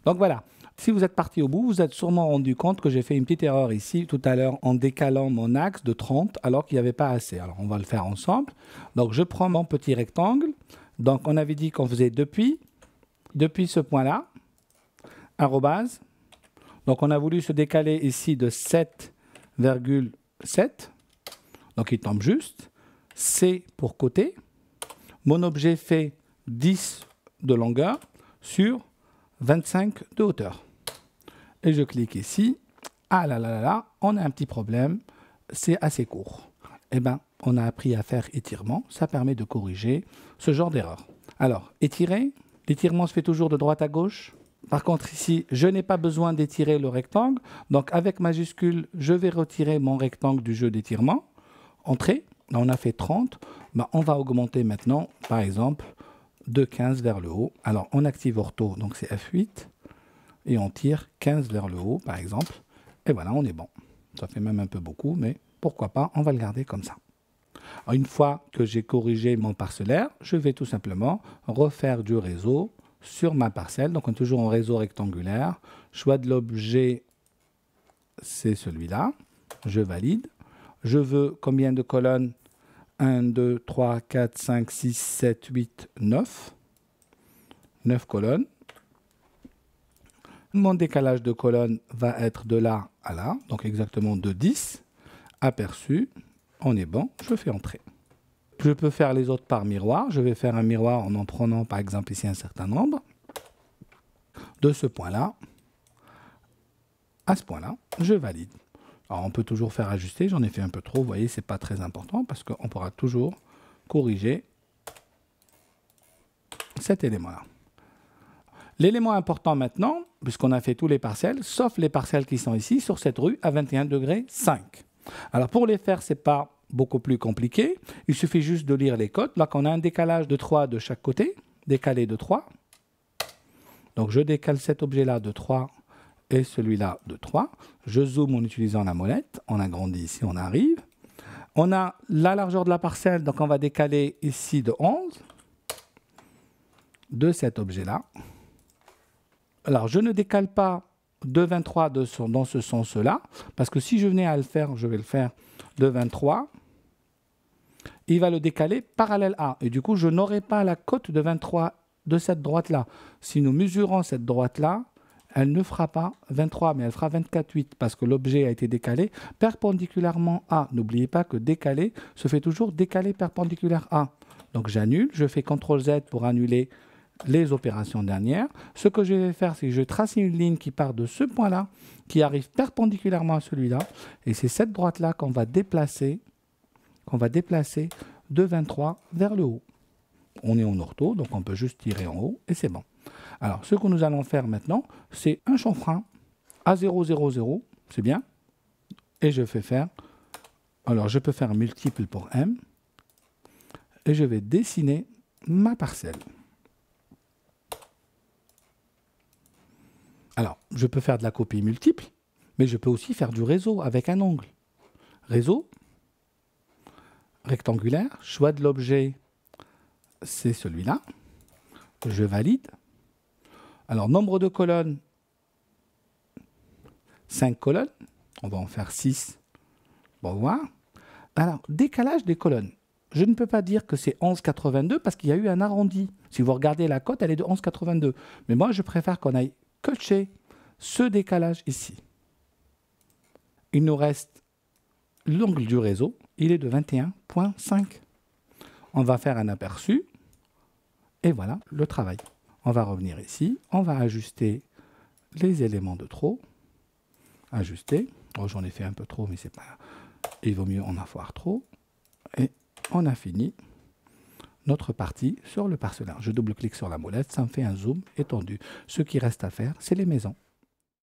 Donc voilà, si vous êtes parti au bout, vous êtes sûrement rendu compte que j'ai fait une petite erreur ici tout à l'heure en décalant mon axe de 30 alors qu'il n'y avait pas assez. Alors on va le faire ensemble. Donc je prends mon petit rectangle. Donc on avait dit qu'on faisait depuis ce point-là, arrobase. Donc on a voulu se décaler ici de 7,7. Donc il tombe juste. C pour côté. Mon objet fait 10 de longueur sur 25 de hauteur. Et je clique ici. Ah là là là là, on a un petit problème. C'est assez court. Eh bien, on a appris à faire étirement. Ça permet de corriger ce genre d'erreur. Alors, étirer. L'étirement se fait toujours de droite à gauche. Par contre, ici, je n'ai pas besoin d'étirer le rectangle. Donc, avec majuscule, je vais retirer mon rectangle du jeu d'étirement. Entrée. On a fait 30. Ben, on va augmenter maintenant, par exemple, de 15 vers le haut. Alors, on active ortho, donc c'est F8. Et on tire 15 vers le haut, par exemple. Et voilà, on est bon. Ça fait même un peu beaucoup, mais pourquoi pas, on va le garder comme ça. Alors, une fois que j'ai corrigé mon parcellaire, je vais tout simplement refaire du réseau sur ma parcelle. Donc, on est toujours en réseau rectangulaire. Choix de l'objet, c'est celui-là. Je valide. Je veux combien de colonnes? 1, 2, 3, 4, 5, 6, 7, 8, 9. 9 colonnes. Mon décalage de colonnes va être de là à là, donc exactement de 10. Aperçu, on est bon, je fais entrer. Je peux faire les autres par miroir. Je vais faire un miroir en prenant par exemple ici un certain nombre. De ce point-là à ce point-là, je valide. Alors on peut toujours faire ajuster, j'en ai fait un peu trop, vous voyez, c'est pas très important parce qu'on pourra toujours corriger cet élément-là. L'élément important maintenant, puisqu'on a fait tous les parcelles, sauf les parcelles qui sont ici, sur cette rue, à 21 degrés 5. Alors pour les faire, ce n'est pas beaucoup plus compliqué. Il suffit juste de lire les codes. Là, on a un décalage de 3 de chaque côté, décalé de 3. Donc je décale cet objet-là de 3 et celui-là de 3. Je zoome en utilisant la molette. On agrandit ici, on arrive. On a la largeur de la parcelle, donc on va décaler ici de 11 de cet objet-là. Alors, je ne décale pas de 23 dans ce sens-là, parce que si je venais à le faire, je vais le faire de 23. Il va le décaler parallèle à. Et du coup, je n'aurai pas la cote de 23 de cette droite-là. Si nous mesurons cette droite-là, elle ne fera pas 23, mais elle fera 24,8, parce que l'objet a été décalé perpendiculairement à. N'oubliez pas que décaler se fait toujours décaler perpendiculaire à. Donc, j'annule, je fais CTRL-Z pour annuler les opérations dernières. Ce que je vais faire, c'est que je trace une ligne qui part de ce point-là, qui arrive perpendiculairement à celui-là, et c'est cette droite-là qu'on va déplacer de 23 vers le haut. On est en ortho, donc on peut juste tirer en haut, et c'est bon. Alors, ce que nous allons faire maintenant, c'est un chanfrein à 0, 0, 0, c'est bien, et je fais faire, alors je peux faire un multiple pour M, et je vais dessiner ma parcelle. Alors, je peux faire de la copie multiple, mais je peux aussi faire du réseau avec un ongle. Réseau, rectangulaire, choix de l'objet, c'est celui-là. Je valide. Alors, nombre de colonnes, 5 colonnes. On va en faire 6. Bon, voir. Alors, décalage des colonnes. Je ne peux pas dire que c'est 11,82 parce qu'il y a eu un arrondi. Si vous regardez la cote, elle est de 11,82. Mais moi, je préfère qu'on aille cocher ce décalage ici. Il nous reste l'angle du réseau, il est de 21,5. On va faire un aperçu et voilà le travail. On va revenir ici, on va ajuster les éléments de trop. Ajuster. Oh, j'en ai fait un peu trop, mais c'est pas. Il vaut mieux en avoir trop. Et on a fini notre partie sur le parcellaire. Je double-clique sur la molette, ça me fait un zoom étendu. Ce qui reste à faire, c'est les maisons.